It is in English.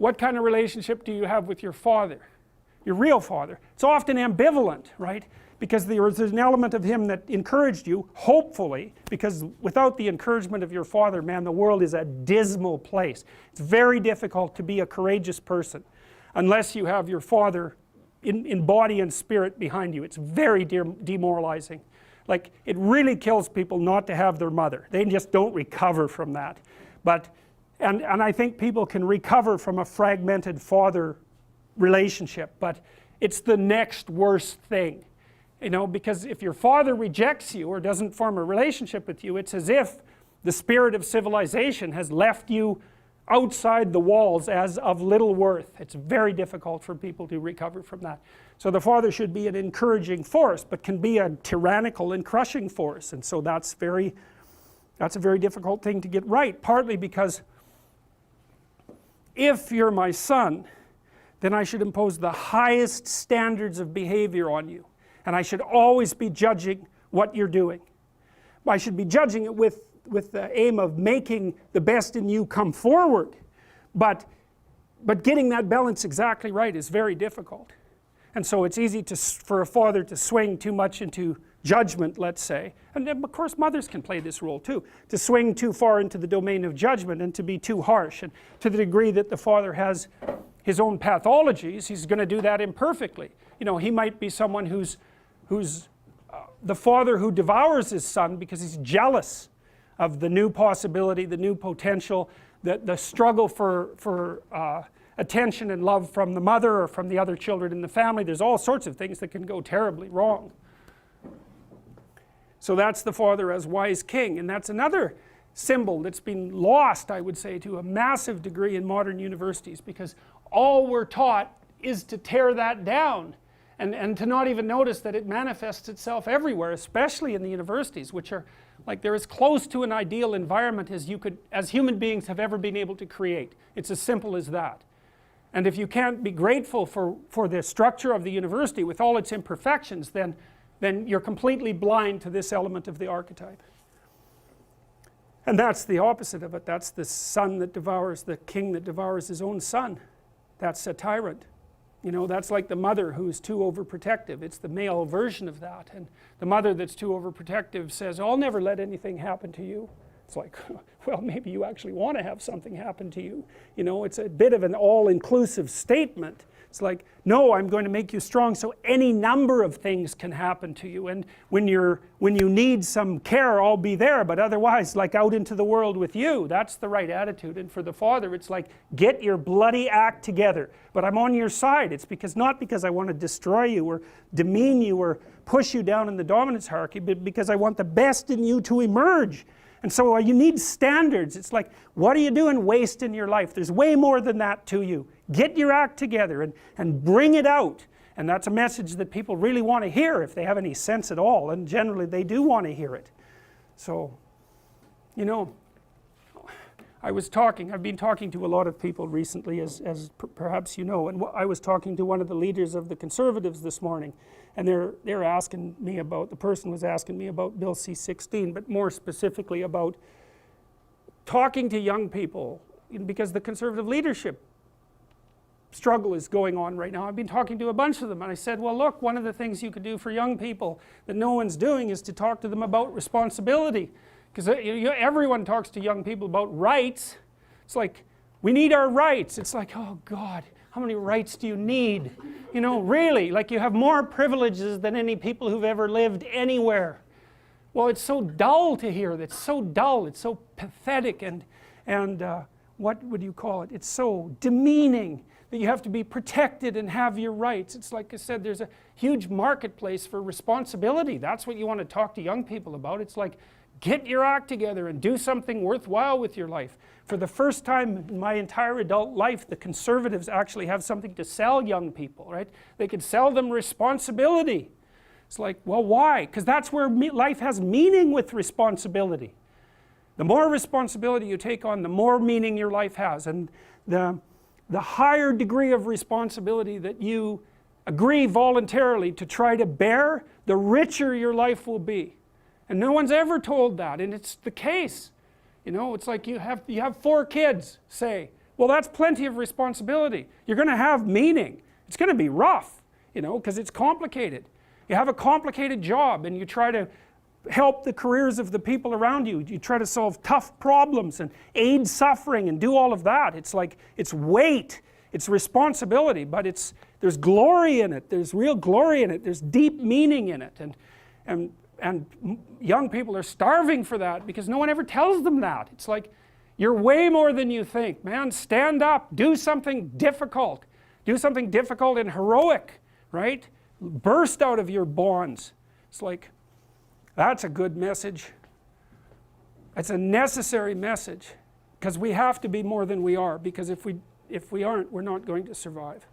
what kind of relationship do you have with your father, your real father? It's often ambivalent, right? Because there's an element of him that encouraged you, hopefully, because without the encouragement of your father, man, the world is a dismal place. It's very difficult to be a courageous person unless you have your father in body and spirit behind you. It's very demoralizing. Like, it really kills people not to have their mother. They just don't recover from that. And I think people can recover from a fragmented father relationship, but it's the next worst thing. You know, because if your father rejects you or doesn't form a relationship with you, it's as if the spirit of civilization has left you outside the walls as of little worth. It's very difficult for people to recover from that. So the father should be an encouraging force, but can be a tyrannical and crushing force. And so that's a very difficult thing to get right, partly because if you're my son, then I should impose the highest standards of behavior on you. And I should always be judging what you're doing. I should be judging it with the aim of making the best in you come forward. But getting that balance exactly right is very difficult. And so it's easy for a father to swing too much into judgment, let's say. And of course mothers can play this role too. To swing too far into the domain of judgment and to be too harsh. And to the degree that the father has his own pathologies, he's going to do that imperfectly. You know, he might be someone who's the father who devours his son because he's jealous of the new possibility, the new potential, the struggle for attention and love from the mother or from the other children in the family. There's all sorts of things that can go terribly wrong. So that's the father as wise king, and that's another symbol that's been lost, I would say, to a massive degree in modern universities, because all we're taught is to tear that down. And to not even notice that it manifests itself everywhere, especially in the universities, which are like they're as close to an ideal environment as human beings have ever been able to create. It's as simple as that. And if you can't be grateful for the structure of the university with all its imperfections, then you're completely blind to this element of the archetype. And that's the opposite of it. That's the son that devours, the king that devours his own son. That's a tyrant. You know, that's like the mother who's too overprotective. It's the male version of that. And the mother that's too overprotective says, I'll never let anything happen to you. It's like, well, maybe you actually want to have something happen to you. You know, it's a bit of an all-inclusive statement. It's like, no, I'm going to make you strong so any number of things can happen to you. And when you need some care, I'll be there. But otherwise, like out into the world with you. That's the right attitude. And for the father, it's like, get your bloody act together. But I'm on your side. It's not because I want to destroy you or demean you or push you down in the dominance hierarchy, but because I want the best in you to emerge. And so you need standards. It's like, what are you doing wasting your life? There's way more than that to you. Get your act together and bring it out. And that's a message that people really want to hear if they have any sense at all. And generally they do want to hear it. So, you know, I've been talking to a lot of people recently, as perhaps you know, and I was talking to one of the leaders of the Conservatives this morning, and they're asking me about, the person was asking me about Bill C-16, but more specifically about talking to young people, because the Conservative leadership struggle is going on right now. I've been talking to a bunch of them, and I said, well, look, one of the things you could do for young people that no one's doing is to talk to them about responsibility. Because everyone talks to young people about rights. It's like, we need our rights. It's like, oh God, how many rights do you need? You know, really, like you have more privileges than any people who've ever lived anywhere. Well, it's so dull to hear that. It's so dull. It's so pathetic and what would you call it? It's so demeaning that you have to be protected and have your rights. It's like I said, there's a huge marketplace for responsibility. That's what you want to talk to young people about. It's like, get your act together and do something worthwhile with your life. For the first time in my entire adult life, the Conservatives actually have something to sell young people, right? They could sell them responsibility. It's like, well, why? Because that's where life has meaning with responsibility. The more responsibility you take on, the more meaning your life has. And the higher degree of responsibility that you agree voluntarily to try to bear, the richer your life will be. And no one's ever told that, and it's the case. You know, it's like you have 4 kids, say. Well, that's plenty of responsibility. You're going to have meaning. It's going to be rough, you know, because it's complicated. You have a complicated job and you try to help the careers of the people around you. You try to solve tough problems and aid suffering and do all of that. It's like, it's weight, it's responsibility, but there's glory in it. There's real glory in it. There's deep meaning in it. And young people are starving for that because no one ever tells them that. It's like, you're way more than you think, man. Stand up, do something difficult. Do something difficult and heroic, right? Burst out of your bonds. It's like, that's a good message. It's a necessary message because we have to be more than we are, because if we aren't, we're not going to survive.